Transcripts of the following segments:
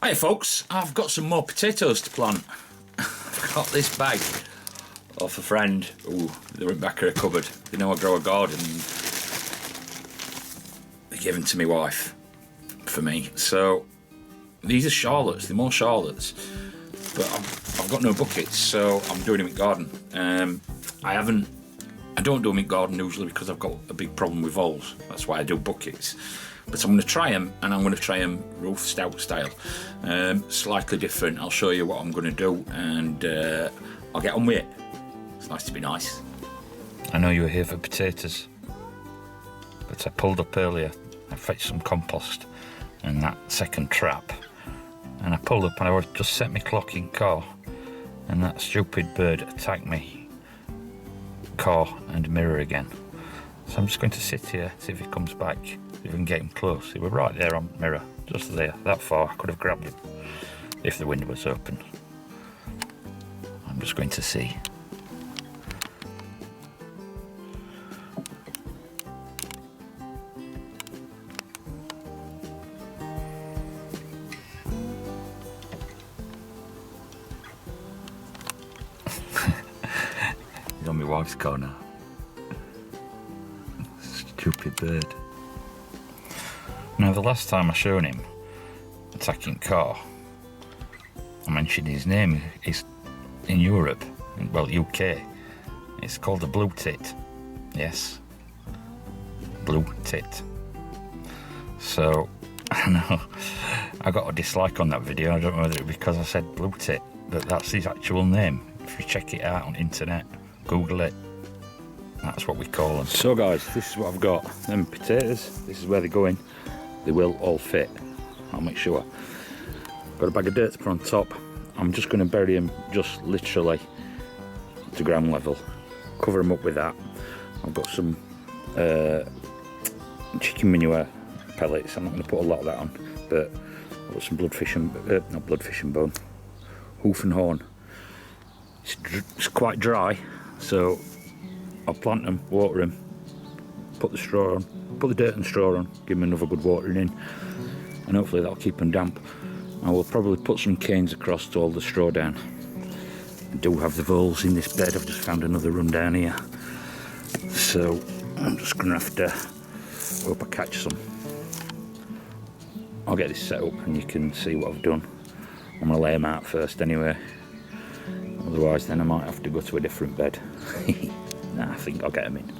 Hi folks, I've got some more potatoes to plant. I've got this bag off a friend. Ooh, they're in the back of a cupboard. They know I grow a garden. They're given to my wife for me. So these are Charlottes, they're more Charlottes. But I've got no buckets, so I'm doing them in garden. I don't do them in garden usually because I've got a big problem with voles. That's why I do buckets. But I'm going to try them, and I'm going to try them Ruth stout style. Slightly different. I'll show you what I'm going to do, and I'll get on with it. It's nice to be nice. I know you were here for potatoes, but I pulled up earlier. I fetched some compost and that second trap, and I pulled up and I just set my clock in car, and that stupid bird attacked me car and mirror again. So I'm just going to sit here, see if he comes back, see if we can get him close. He was right there on mirror, just there, that far. I could have grabbed him if the window was open. I'm just going to see. He's on my wife's car now. Stupid bird. Now, the last time I showed him attacking car, I mentioned his name. He's in Europe, well, UK. It's called a blue tit. Yes, blue tit. So, I know I got a dislike on that video. I don't know whether it was because I said blue tit, but that's his actual name. If you check it out on internet, Google it, that's what we call them. So guys, this is what I've got. Them potatoes, this is where they're going. They will all fit, I'll make sure. Got a bag of dirt to put on top. I'm just going to bury them just literally to ground level. Cover them up with that. I've got some chicken manure pellets. I'm not going to put a lot of that on, but I've got some bloodfish and, not bloodfish and bone, hoof and horn. It's quite dry, so I'll plant them, water them, put the straw on, put the dirt and straw on, give them another good watering in, and hopefully that'll keep them damp. I will probably put some canes across to hold the straw down. I do have the voles in this bed. I've just found another run down here, so I'm just going to have to hope I catch some. I'll get this set up and you can see what I've done. I'm going to lay them out first anyway, otherwise then I might have to go to a different bed. Nah, I think I'll get them in.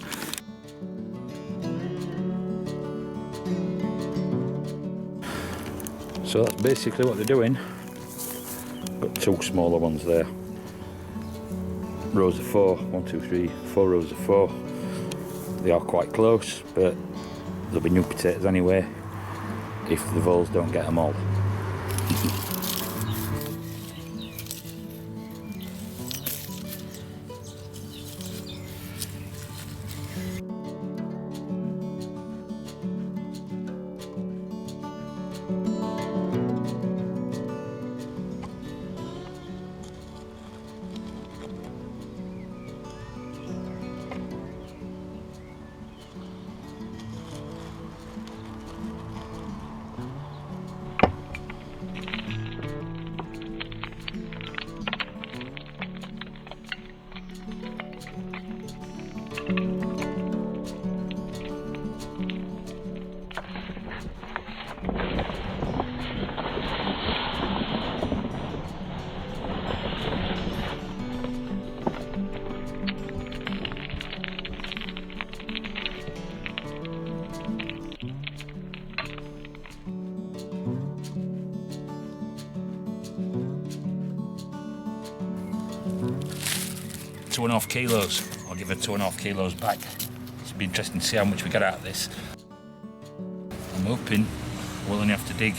So that's basically what they're doing. Got two smaller ones there. Rows of 4, 1, 2, 3, 4 rows of 4. They are quite close, but there'll be new potatoes anyway if the voles don't get them all. Two and a half kilos. I'll give her 2.5 kilos back. It'll be interesting to see how much we get out of this. I'm hoping we'll only have to dig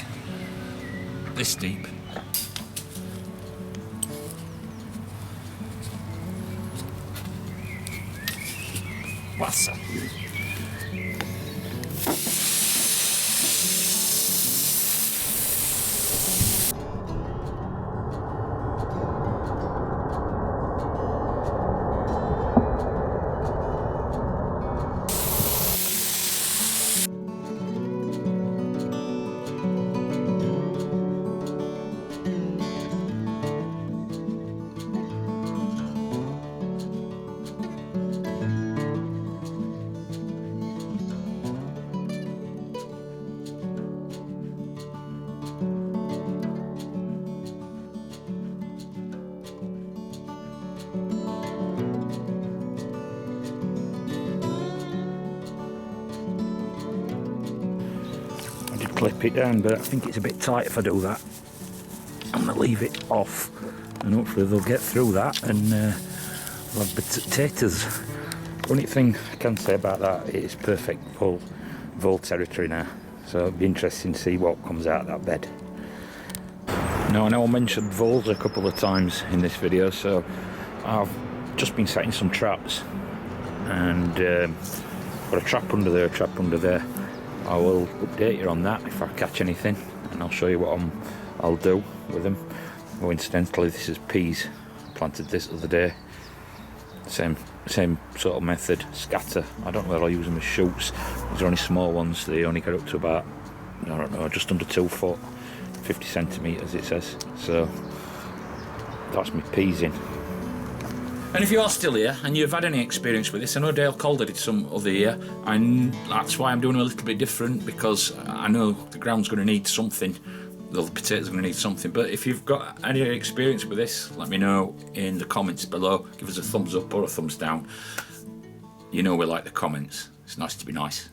this deep. What's that? clip it down, but I think it's a bit tight if I do that. I'm going to leave it off, and hopefully they'll get through that, and we'll have potatoes. Only thing I can say about that, it's perfect full vole territory now, so it'll be interesting to see what comes out of that bed. Now I know I mentioned voles a couple of times in this video, so I've just been setting some traps, and got a trap under there, a trap under there. I will update you on that if I catch anything, and I'll show you what I'll do with them. Oh, incidentally, this is peas. Planted this the other day. Same sort of method. Scatter. I don't know whether I'll use them as shoots. These are only small ones. They only get up to about, I don't know, just under 2 foot, 50 centimetres it says. So that's my peas in. And if you are still here and you've had any experience with this, I know Dale Calder did some other year, and that's why I'm doing a little bit different, because I know the ground's going to need something, the potatoes are going to need something. But if you've got any experience with this, let me know in the comments below. Give us a thumbs up or a thumbs down. You know we like the comments. It's nice to be nice.